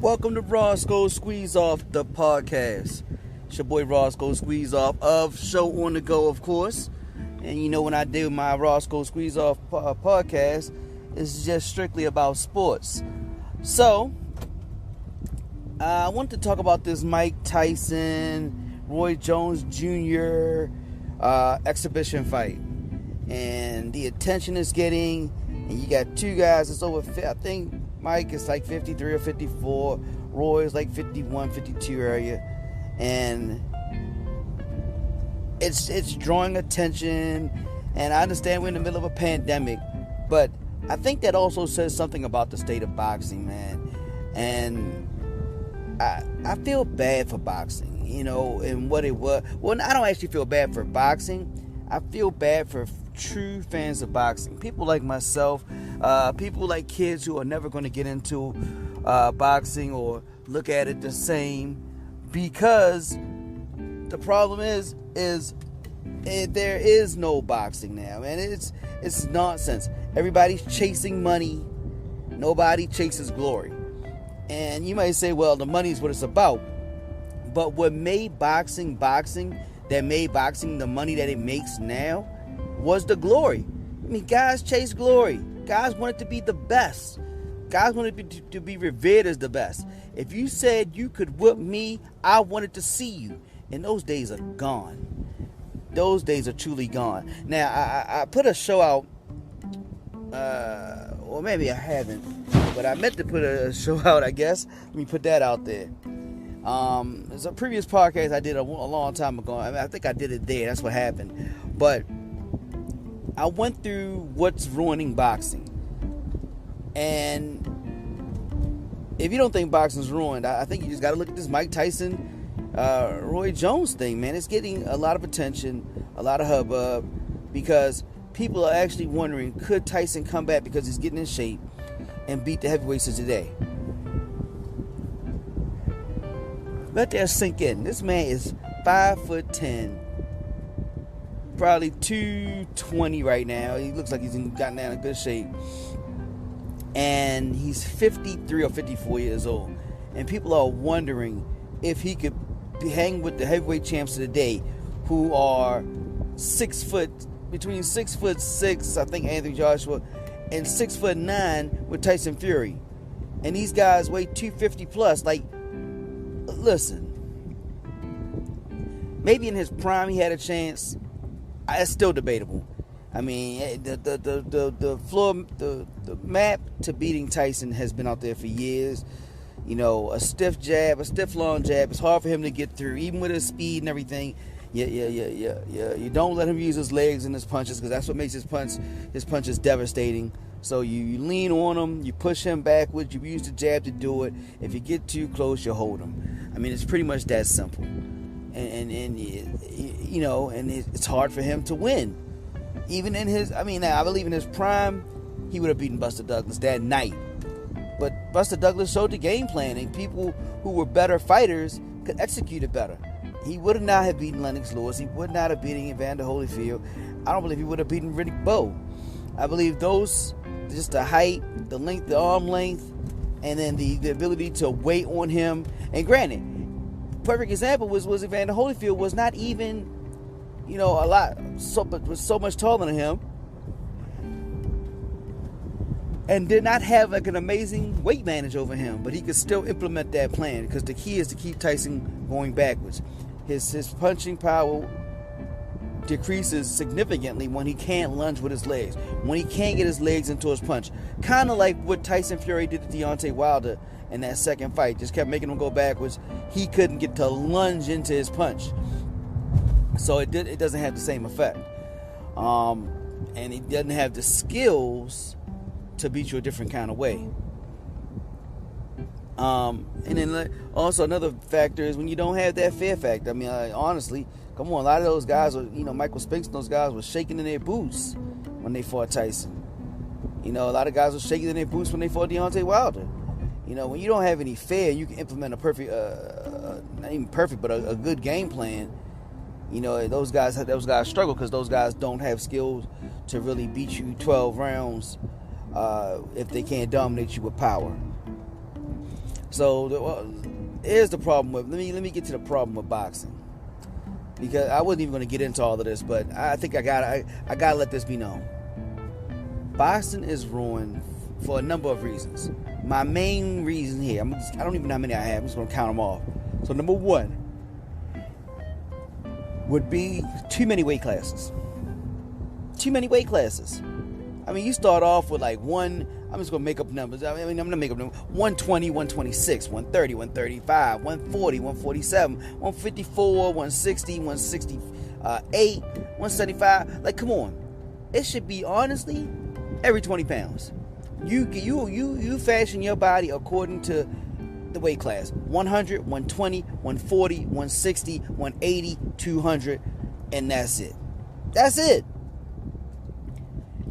Welcome to Roscoe Squeeze Off, the podcast. It's your boy Roscoe Squeeze Off of Show on the Go, of course. And you know, when I do my Roscoe Squeeze Off podcast, it's just strictly about sports. So, I want to talk about this Mike Tyson, Roy Jones Jr. Exhibition fight. And the attention it's getting. And you got two guys that's over, I think Mike is like 53 or 54. Roy is like 51, 52 area. And it's drawing attention. And I understand we're in the middle of a pandemic. But I think that also says something about the state of boxing, man. And I feel bad for boxing, you know, and what it was. Well, I don't actually feel bad for boxing. I feel bad for true fans of boxing. People like myself, people like kids who are never going to get into boxing or look at it the same, because the problem is there is no boxing now, and it's nonsense. Everybody's chasing money. Nobody chases glory. And you might say, well, the money's what it's about. But what made boxing, that made boxing the money that it makes now, was the glory. I mean, guys chase glory. Guys wanted to be the best. Guys wanted to be revered as the best. If you said you could whoop me, I wanted to see you. And those days are gone. Those days are truly gone. Now, I put a show out, or maybe I haven't, but I meant to put a show out, I guess. Let me put that out there. There's a previous podcast I did a long time ago. I think I did it there. That's what happened. But I went through what's ruining boxing. And if you don't think boxing's ruined, I think you just got to look at this Mike Tyson, Roy Jones thing, man. It's getting a lot of attention, a lot of hubbub, because people are actually wondering, could Tyson come back because he's getting in shape and beat the heavyweights of today? Let that sink in. This man is 5'10", probably 220 right now. He looks like he's gotten down in good shape. And he's 53 or 54 years old. And people are wondering if he could hang with the heavyweight champs of the day, who are between 6'6", I think Anthony Joshua, and 6'9" with Tyson Fury. And these guys weigh 250 plus. Like, listen, maybe in his prime he had a chance. It's still debatable. I mean, the map to beating Tyson has been out there for years. You know, a stiff jab, a stiff long jab. It's hard for him to get through, even with his speed and everything. You don't let him use his legs and his punches, because that's what makes his punches devastating. So you lean on him, you push him backwards, you use the jab to do it. If you get too close, you hold him. I mean, it's pretty much that simple. And you know, and it's hard for him to win. Even in his, I believe in his prime, he would have beaten Buster Douglas that night. But Buster Douglas showed the game plan, and people who were better fighters could execute it better. He would not have beaten Lennox Lewis. He would not have beaten Evander Holyfield. I don't believe he would have beaten Riddick Bowe. I believe those, just the height, the length, the arm length, and then the ability to wait on him. And granted, perfect example was Evander Holyfield was not even, was so much taller than him, and did not have like an amazing weight advantage over him, but he could still implement that plan, because the key is to keep Tyson going backwards. His punching power decreases significantly when he can't lunge with his legs, when he can't get his legs into his punch. Kind of like what Tyson Fury did to Deontay Wilder in that second fight. Just kept making him go backwards. He couldn't get to lunge into his punch. So it doesn't have the same effect. And he doesn't have the skills to beat you a different kind of way. And then also another factor is when you don't have that fear factor. I mean, honestly, come on, a lot of those guys were, Michael Spinks and those guys were shaking in their boots when they fought Tyson. A lot of guys were shaking in their boots when they fought Deontay Wilder. When you don't have any fear, you can implement a perfect, not even perfect, but a good game plan. Those guys struggle, because those guys don't have skills to really beat you 12 rounds if they can't dominate you with power. So here's the problem with let me get to the problem with boxing, because I wasn't even going to get into all of this, but I think I gotta let this be known. Boxing is ruined for a number of reasons. My main reason here, I don't even know how many I have. I'm just going to count them off. So number one would be too many weight classes. Too many weight classes. I mean, you start off with like I'm just going to make up numbers. I'm going to make up numbers. 120, 126, 130, 135, 140, 147, 154, 160, 168, 175. Like, come on. It should be, honestly, every 20 pounds. You fashion your body according to the weight class. 100, 120, 140, 160, 180, 200, and that's it. That's it.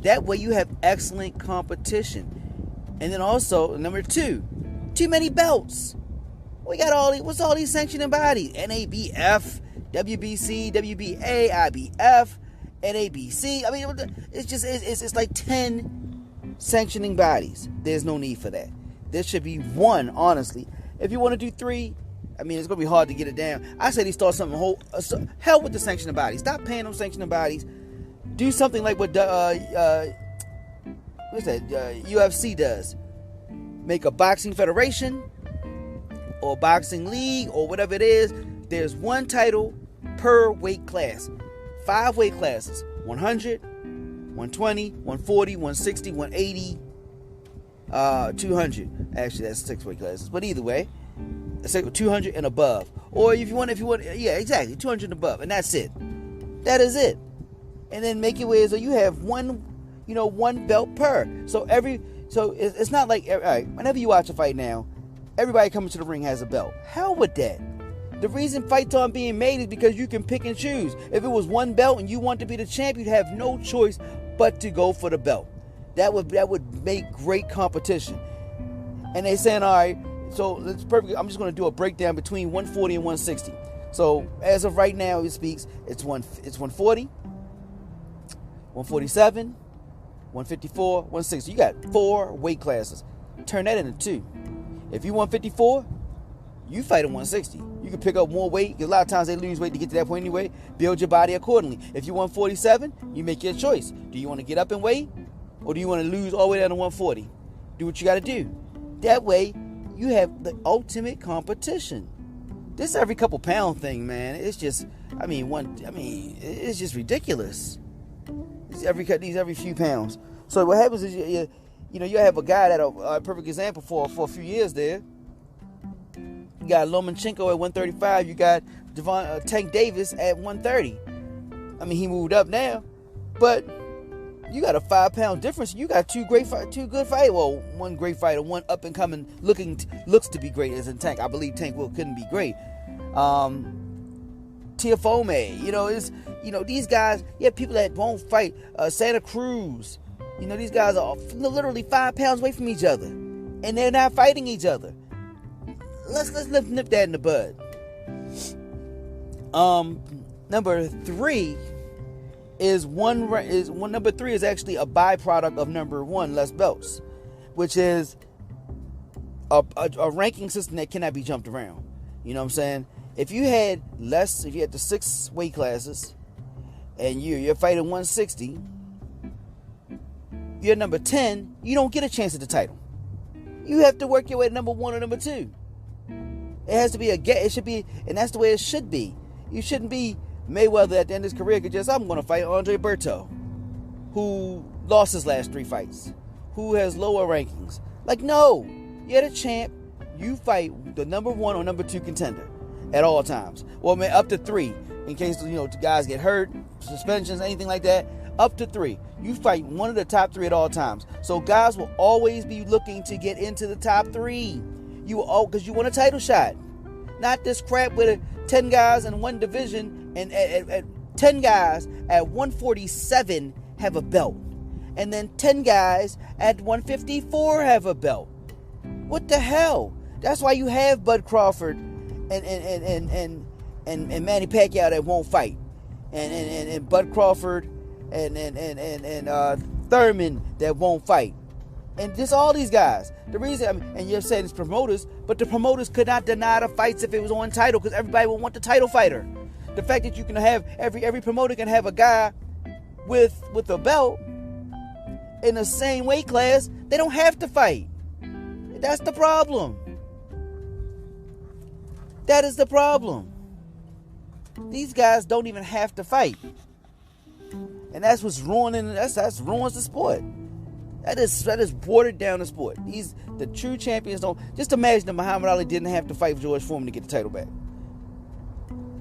That way you have excellent competition. And then also, number two, too many belts. We got what's all these sanctioning bodies? NABF, WBC, WBA, IBF, NABC. I mean, it's like 10 sanctioning bodies. There's no need for that. There should be one, honestly. If you want to do 3, I mean, it's going to be hard to get it down. I say they start something hell with the sanctioning bodies. Stop paying them sanctioning bodies. Do something like what UFC does. Make a boxing federation or boxing league or whatever it is. There's one title per weight class. 5 weight classes. 100, 120, 140, 160, 180, 200. Actually, that's 6 weight classes. But either way, 200 and above. Or if you want, yeah, exactly, 200 and above. And that's it. That is it. And then make it where so you have one belt per. So it's not like, all right, whenever you watch a fight now, everybody coming to the ring has a belt. Hell with that. The reason fights aren't being made is because you can pick and choose. If it was one belt and you want to be the champ, you'd have no choice but to go for the belt. That would make great competition. And they're saying, all right, so it's perfect. I'm just going to do a breakdown between 140 and 160. So as of right now, it speaks. It's 140, 147, 154, 160. You got 4 weight classes. Turn that into 2. If you 154, you fight at 160. You can pick up more weight. A lot of times they lose weight to get to that point anyway. Build your body accordingly. If you 147, you make your choice. Do you want to get up in weight, or do you want to lose all the way down to 140? Do what you got to do. That way, you have the ultimate competition. This every couple pound thing, man. It's just, it's just ridiculous. These every few pounds. So what happens is you have a guy that a perfect example for a few years there. You got Lomachenko at 135. You got Tank Davis at 130. I mean, he moved up now, but you got a 5-pound difference. You got two good fighters. Well, one great fighter, one up and coming, looks to be great as in Tank. I believe Tank couldn't be great. Tiafome, these guys. Yeah, people that won't fight. Santa Cruz. These guys are literally 5 pounds away from each other, and they're not fighting each other. Let's nip that in the bud. Number 3 number 3 is actually a byproduct of number 1, less belts, which is a ranking system that cannot be jumped around. You know what I'm saying? If you had the 6 weight classes, and you're fighting 160, you're number 10, you don't get a chance at the title. You have to work your way to number 1 or number 2. It has to be it should be, and that's the way it should be. You shouldn't be Mayweather at the end of his career I'm going to fight Andre Berto, who lost his last 3 fights, who has lower rankings. Like, no, you're the champ. You fight the number 1 or number 2 contender at all times. Well, man, up to 3, in case guys get hurt, suspensions, anything like that. Up to 3. You fight one of the top 3 at all times. So guys will always be looking to get into the top 3. Because you want a title shot. Not this crap with 10 guys in one division and at 10 guys at 147 have a belt. And then 10 guys at 154 have a belt. What the hell? That's why you have Bud Crawford and Manny Pacquiao that won't fight. And Bud Crawford and Thurman that won't fight. And just all these guys. The reason, and you're saying it's promoters, but the promoters could not deny the fights if it was on title, because everybody would want the title fighter. The fact that you can have every promoter can have a guy with a belt in the same weight class, they don't have to fight. That's the problem. That is the problem. These guys don't even have to fight. And that's what's ruining, that's ruins the sport. That is watered down the sport. The true champions don't. Just imagine that Muhammad Ali didn't have to fight George Foreman to get the title back,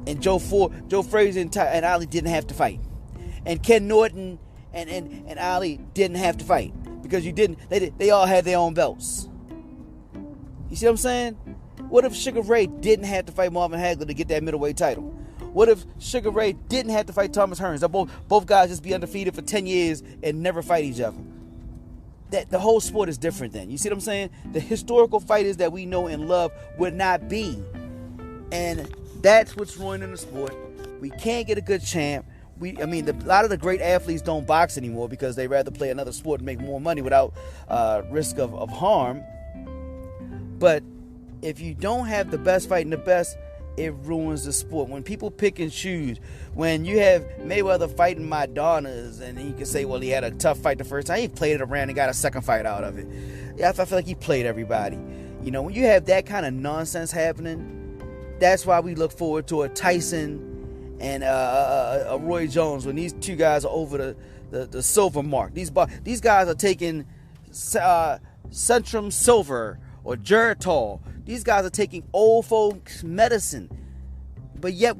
and Joe Frazier and Ali didn't have to fight, and Ken Norton and Ali didn't have to fight because they all had their own belts. You see what I'm saying? What if Sugar Ray didn't have to fight Marvin Hagler to get that middleweight title? What if Sugar Ray didn't have to fight Thomas Hearns? Both guys just be undefeated for 10 years and never fight each other. That the whole sport is different then. You see what I'm saying? The historical fighters that we know and love would not be. And that's what's ruining the sport. We can't get a good champ. A lot of the great athletes don't box anymore because they rather play another sport and make more money without risk of harm. But if you don't have the best fighting the best, it ruins the sport. When people pick and choose, when you have Mayweather fighting Madonnas, and you can say, well, he had a tough fight the first time, he played it around and got a second fight out of it. Yeah, I feel like he played everybody. When you have that kind of nonsense happening, that's why we look forward to a Tyson and a Roy Jones, when these two guys are over the silver mark. These guys are taking Centrum Silver or Geritol. These guys are taking old folks medicine, but yet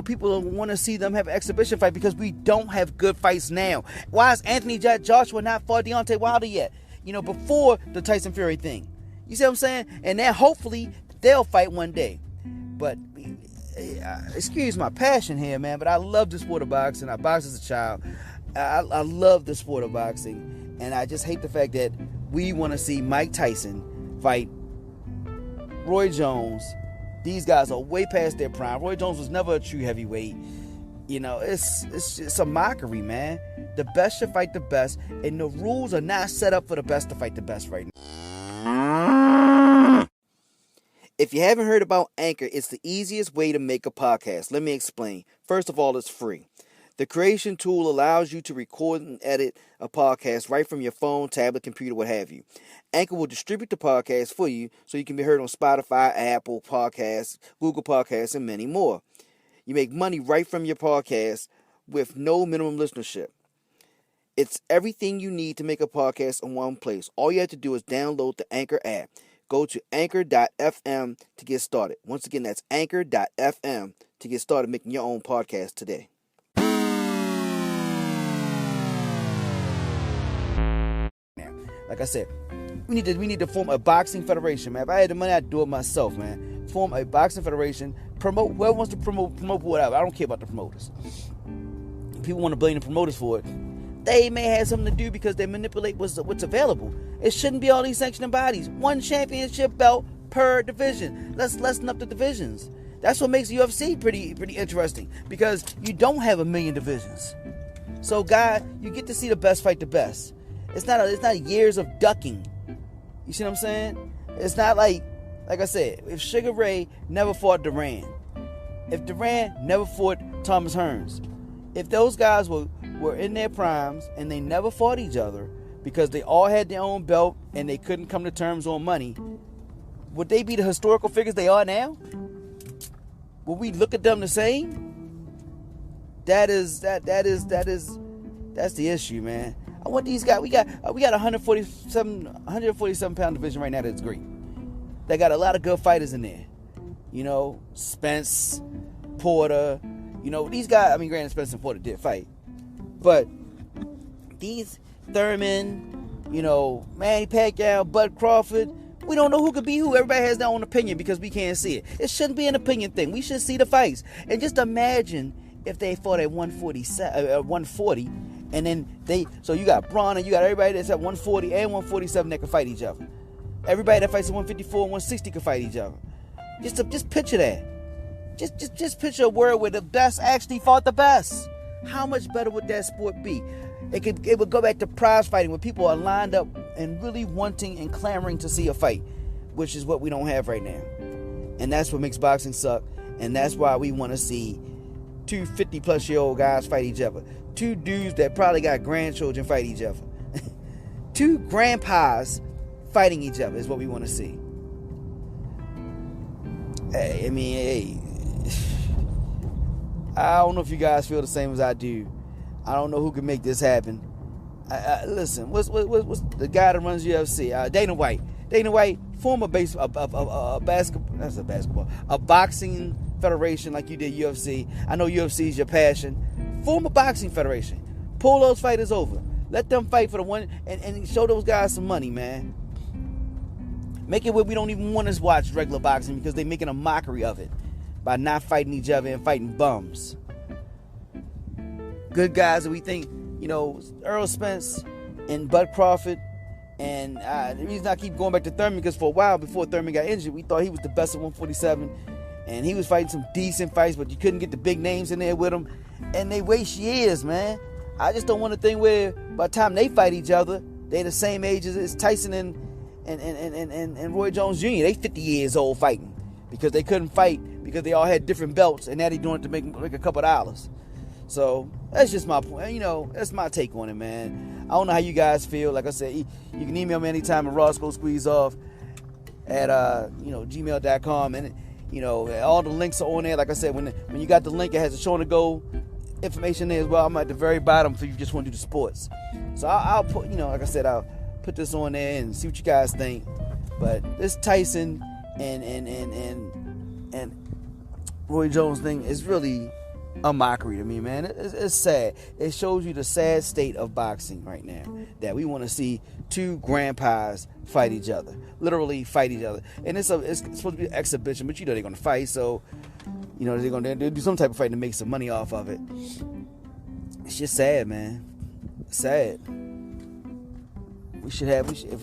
people want to see them have an exhibition fight because we don't have good fights now. Why is Anthony Joshua not fought Deontay Wilder yet? Before the Tyson Fury thing. You see what I'm saying? And then hopefully they'll fight one day. But excuse my passion here, man. But I love the sport of boxing. I boxed as a child. I love the sport of boxing, and I just hate the fact that we want to see Mike Tyson fight Roy Jones. These guys are way past their prime. Roy Jones was never a true heavyweight. It's a mockery, man. The best should fight the best, and the rules are not set up for the best to fight the best right now. If you haven't heard about Anchor, it's the easiest way to make a podcast. Let me explain. First of all, it's free. The creation tool allows you to record and edit a podcast right from your phone, tablet, computer, what have you. Anchor will distribute the podcast for you so you can be heard on Spotify, Apple Podcasts, Google Podcasts, and many more. You make money right from your podcast with no minimum listenership. It's everything you need to make a podcast in one place. All you have to do is download the Anchor app. Go to anchor.fm to get started. Once again, that's anchor.fm to get started making your own podcast today. Like I said, we need to form a boxing federation, man. If I had the money, I'd do it myself, man. Form a boxing federation. Promote whoever wants to promote whatever. I don't care about the promoters. If people want to blame the promoters for it, they may have something to do because they manipulate what's available. It shouldn't be all these sanctioning bodies. One championship belt per division. Let's lessen up the divisions. That's what makes UFC pretty interesting, because you don't have a million divisions. So, guys, you get to see the best fight the best. It's not years of ducking. You see what I'm saying? It's not like I said, if Sugar Ray never fought Duran, if Duran never fought Thomas Hearns, if those guys were in their primes and they never fought each other because they all had their own belt and they couldn't come to terms on money, would they be the historical figures they are now? Will we look at them the same? That's the issue, man. I want these guys. We got a 147 pound division right now that's great. They got a lot of good fighters in there. Spence, Porter. These guys. Granted, Spence and Porter did fight, but these Thurman, Manny Pacquiao, Bud Crawford. We don't know who could be who. Everybody has their own opinion because we can't see it. It shouldn't be an opinion thing. We should see the fights. And just imagine if they fought at 140, and then so you got Braun and you got everybody that's at 140 and 147 that can fight each other. Everybody that fights at 154 and 160 can fight each other. Just picture that. Just picture a world where the best actually fought the best. How much better would that sport be? It would go back to prize fighting, where people are lined up and really wanting and clamoring to see a fight, which is what we don't have right now. And that's what makes boxing suck. And that's why we want to see two 50-plus-year-old guys fight each other. Two dudes that probably got grandchildren fight each other. Two grandpas fighting each other is what we want to see. Hey, I don't know if you guys feel the same as I do. I don't know who can make this happen. Listen, what's the guy that runs UFC? Dana White. Dana White, former a boxing federation like you did UFC. I know UFC is your passion. Form a boxing federation. Pull those fighters over. Let them fight for the one and show those guys some money, man. Make it where we don't even want to watch regular boxing because they're making a mockery of it by not fighting each other and fighting bums. Good guys that we think, Earl Spence and Bud Crawford. And the reason I keep going back to Thurman, because for a while before Thurman got injured, we thought he was the best at 147. And he was fighting some decent fights, but you couldn't get the big names in there with him. And they waste years, man. I just don't want a thing where by the time they fight each other, they're the same age as Tyson and Roy Jones Jr. They 50 years old fighting because they couldn't fight because they all had different belts, and now they're doing it to make a couple dollars. So that's just my point. That's my take on it, man. I don't know how you guys feel. Like I said, you can email me anytime at RoscoeSqueezeOff at gmail.com, and all the links are on there. Like I said, when you got the link, it has a show to go information there as well. I'm at the very bottom if you just want to do the sports. So I'll put, like I said, I'll put this on there and see what you guys think. But this Tyson and Roy Jones thing is really a mockery to me, man. It's sad. It shows you the sad state of boxing right now, that we want to see two grandpas fight each other, literally fight each other. And it's supposed to be an exhibition, but they're going to fight, so they're going to do some type of fight to make some money off of it. It's just sad, man. Sad. If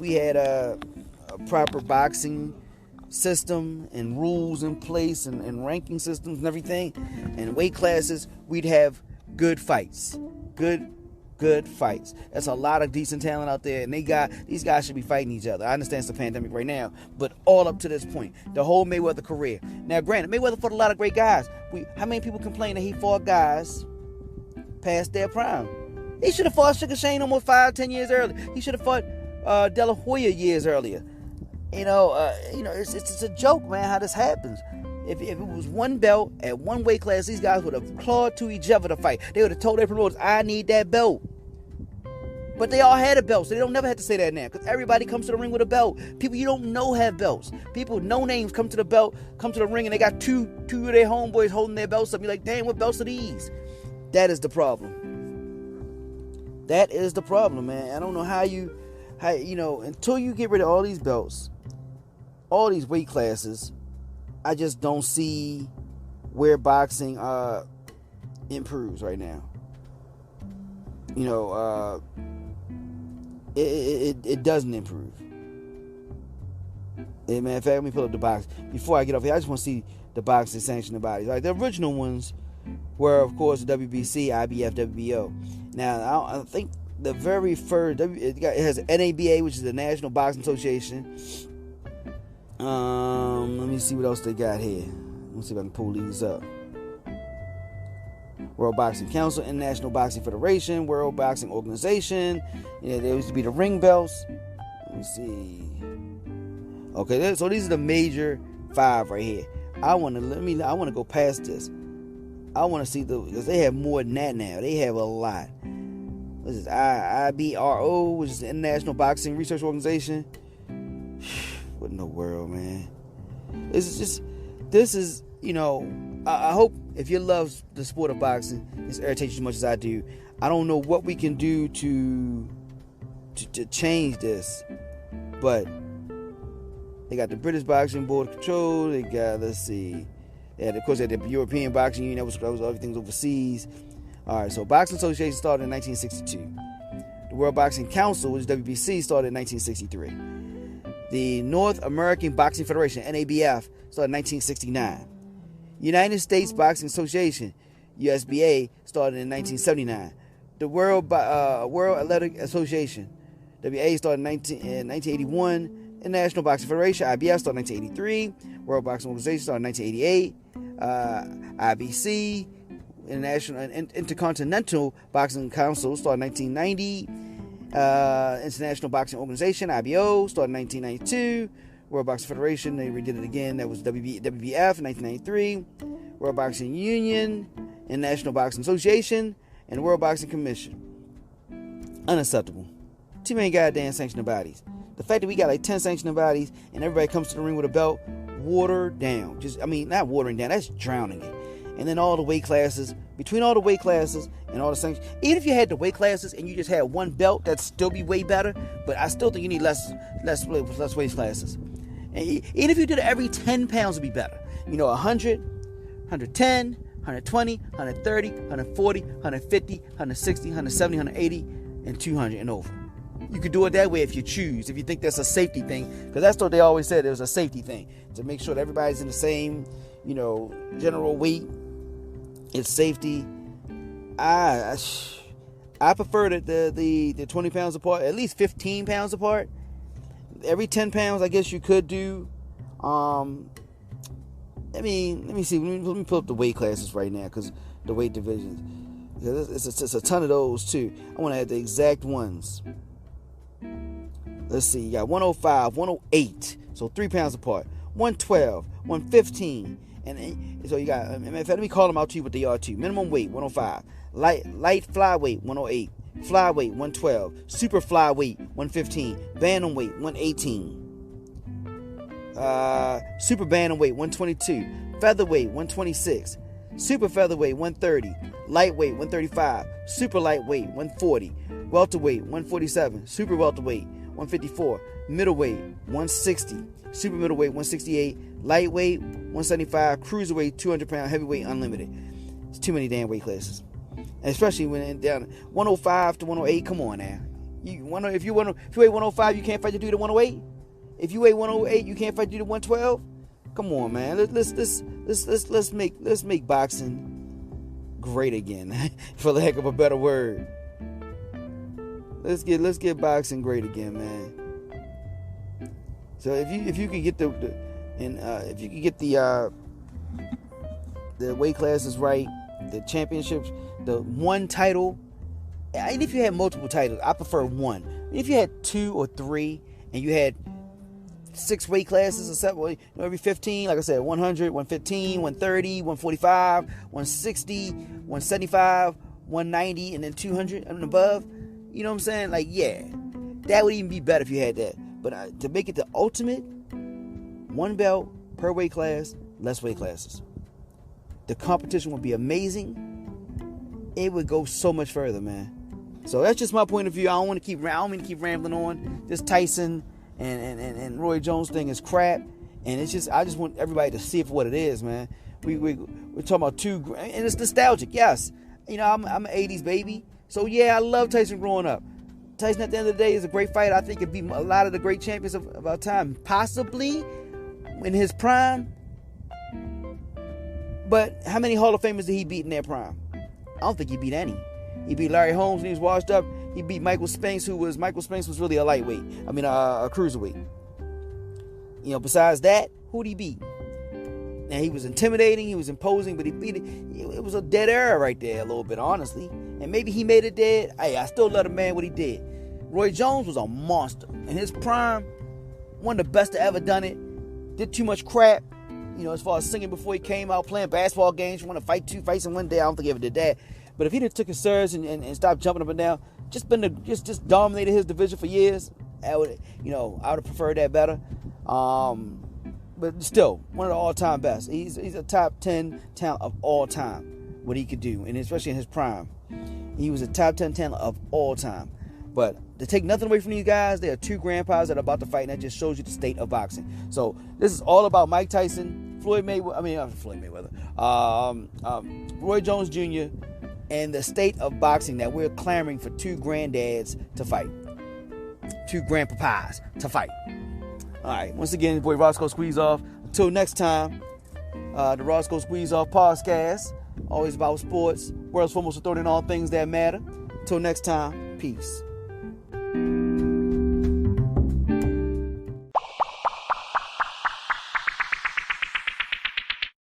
we had a proper boxing system and rules in place and ranking systems and everything and weight classes, we'd have good fights. Good fights. There's a lot of decent talent out there, and these guys should be fighting each other. I understand it's a pandemic right now, but all up to this point, the whole Mayweather career. Now, granted, Mayweather fought a lot of great guys. How many people complain that he fought guys past their prime? He should have fought Sugar Shane almost 5-10 years earlier. He should have fought De La Hoya years earlier. It's a joke, man, how this happens. If it was one belt at one weight class, these guys would have clawed to each other to fight. They would have told their promoters, I need that belt. But they all had a belt, so they don't never have to say that now, because everybody comes to the ring with a belt. People you don't know have belts. People with no names come to the ring, and they got two of their homeboys holding their belts up. You're like, damn, what belts are these? That is the problem. That is the problem, man. I don't know how until you get rid of all these belts, all these weight classes, I just don't see where boxing improves right now. It doesn't improve. Hey, man, in fact, let me pull up the box. Before I get off here, I just want to see the boxing sanctioning bodies. Like, the original ones were, of course, the WBC, IBF, WBO. Now, I think the very first, it has NABA, which is the National Boxing Association. Let me see what else they got here. Let me see if I can pull these up. World Boxing Council, International Boxing Federation, World Boxing Organization. There used to be the ring belts. Let me see. Okay, so these are the major 5 right here. I want to go past this. I want to see because they have more than that now. They have a lot. What is this? IBRO, which is the International Boxing Research Organization. What in the world, man? This is I hope if you love the sport of boxing, this irritates you as much as I do. I don't know what we can do to change this, but they got the British Boxing Board of Control. They got, let's see, of course, they had the European Boxing Union. That was everything's overseas. All right, so Boxing Association started in 1962. The World Boxing Council, which is WBC, started in 1963. The North American Boxing Federation, NABF, started in 1969. United States Boxing Association, USBA, started in 1979. The World Athletic Association, WA, started in 1981. International Boxing Federation, IBF, started in 1983. World Boxing Organization started in 1988. IBC, Intercontinental Boxing Council, started in 1990. International Boxing Organization, IBO, started in 1992. World Boxing Federation, they redid it again. That was WBF in 1993. World Boxing Union, International Boxing Association, and the World Boxing Commission. Unacceptable. Too many goddamn sanctioning bodies. The fact that we got like 10 sanctioning bodies and everybody comes to the ring with a belt, watered down. Not watering down, that's drowning it. And then all the weight classes, between all the weight classes and all the sanctions, even if you had the weight classes and you just had one belt, that'd still be way better. But I still think you need less weight classes. And even if you did it every 10 pounds, would be better. 100, 110, 120, 130, 140, 150, 160, 170, 180, and 200 and over. You could do it that way if you choose, if you think that's a safety thing, because that's what they always said, it was a safety thing, to make sure that everybody's in the same, general weight. It's safety. I prefer the 20 pounds apart, at least 15 pounds apart. Every 10 pounds, I guess you could do. Let me see. Let me pull up the weight classes right now, because the weight divisions. It's a ton of those too. I want to have the exact ones. Let's see. You got 105, 108, so 3 pounds apart. 112, 115, and so you got. In fact, let me call them out to you what they are too. Minimum weight 105, light flyweight 108, flyweight 112, super flyweight 115, bantamweight 118. Super bantamweight 122, featherweight 126, super featherweight 130, lightweight 135, super lightweight 140, welterweight 147, super welterweight 154, middleweight 160, super middleweight 168, lightweight 175, cruiserweight 200 pound, heavyweight unlimited. It's too many damn weight classes, and especially when down 105 to 108. Come on now, if you weigh 105, you can't fight the dude at 108. If you weigh 108, you can't fight the dude at 112. Come on, man. Let's make boxing great again, for the heck of a better word. Let's get boxing great again, man. So if you can get the weight classes right, the championships, the one title, and if you had multiple titles, I prefer one. If you had 2 or 3, and you had 6 weight classes or 7, every 15, like I said, 100, 115, 130, 145, 160, 175, 190, and then 200 and above. You know what I'm saying? Like, yeah, that would even be better if you had that. But to make it the ultimate, one belt per weight class, less weight classes. The competition would be amazing. It would go so much further, man. So that's just my point of view. I don't mean to keep rambling on. This Tyson and Roy Jones thing is crap, and I just want everybody to see it for what it is, man. We're talking about and it's nostalgic. Yes, I'm an 80s baby. So, yeah, I love Tyson growing up. Tyson, at the end of the day, is a great fighter. I think he'd beat a lot of the great champions of our time. Possibly in his prime. But how many Hall of Famers did he beat in their prime? I don't think he beat any. He beat Larry Holmes when he was washed up. He beat Michael Spinks, Michael Spinks was really a lightweight. A cruiserweight. Besides that, who'd he beat? Now, he was intimidating, he was imposing, but he beat it. It was a dead era right there, a little bit, honestly. And maybe he made it dead. Hey, I still love the man what he did. Roy Jones was a monster. In his prime, one of the best to ever done it. Did too much crap, as far as singing before he came out, playing basketball games, want to fight 2 fights in one day. I don't think he ever did that. But if he took his surge and stopped jumping up and down, just dominated his division for years, I would have preferred that better. But still, one of the all-time best. He's a top 10 talent of all time, what he could do, and especially in his prime. He was a top 10 talent of all time. But to take nothing away from these guys, there are 2 grandpas that are about to fight, and that just shows you the state of boxing. So this is all about Mike Tyson, Roy Jones Jr., and the state of boxing that we're clamoring for 2 granddads to fight. 2 grandpapas to fight. All right, once again, your boy Roscoe Squeeze Off. Until next time, the Roscoe Squeeze Off podcast, always about sports, world's foremost authority in all things that matter. Till next time, peace.